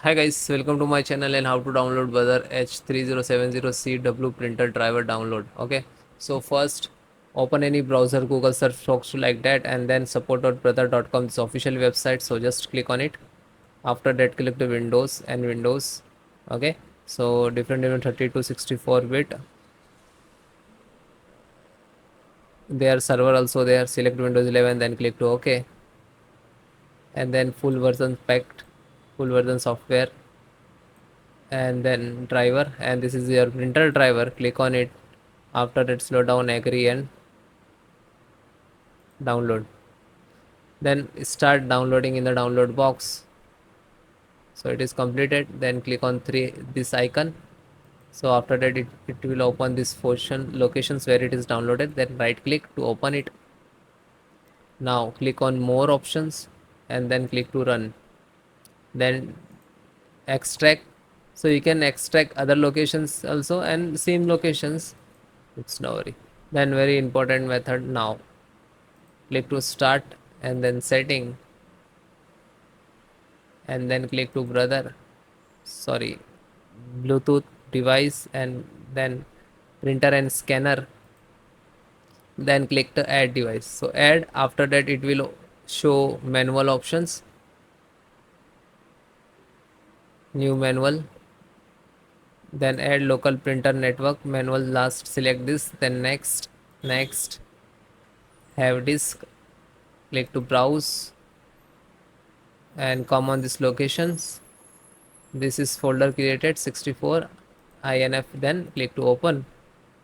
Hi guys, welcome to my channel and how to download brother H3070CW printer driver download. Okay, so first open any browser, Google search box like that, and then support.brother.com is official website. So just click on it. After that, click the Windows and Windows. Okay, so different 32 64 bit. Their server also there. Select Windows 11, then click to OK, and then full version packed, full version software, and then driver, and this is your printer driver. Click on it. After that, slow down, agree, and download. Then start downloading in the download box. So it is completed. Then click on this icon. So after that, it will open this portion locations where it is downloaded. Then right click to open it. Now click on more options and then click to run. Then extract. So you can extract other locations also and same locations. It's no worry. Then very important method now. Click to start and then setting, and then click to brother, sorry, Bluetooth device, and then printer and scanner. Then click to add device. So add, after that it will show manual options, new manual, then add local printer network manual, last select this, then next, have disk, click to browse and come on this locations. This is folder created 64 inf, then click to open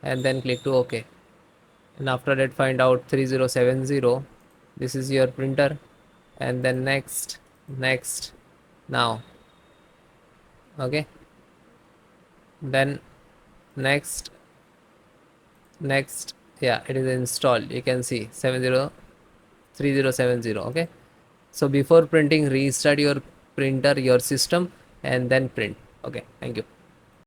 and then click to OK. And after that find out 3070. This is your printer, and then next now. Okay, then next next, yeah, it is installed. You can see 3070. Okay, so before printing, restart your printer, your system, and then print. Okay, thank you.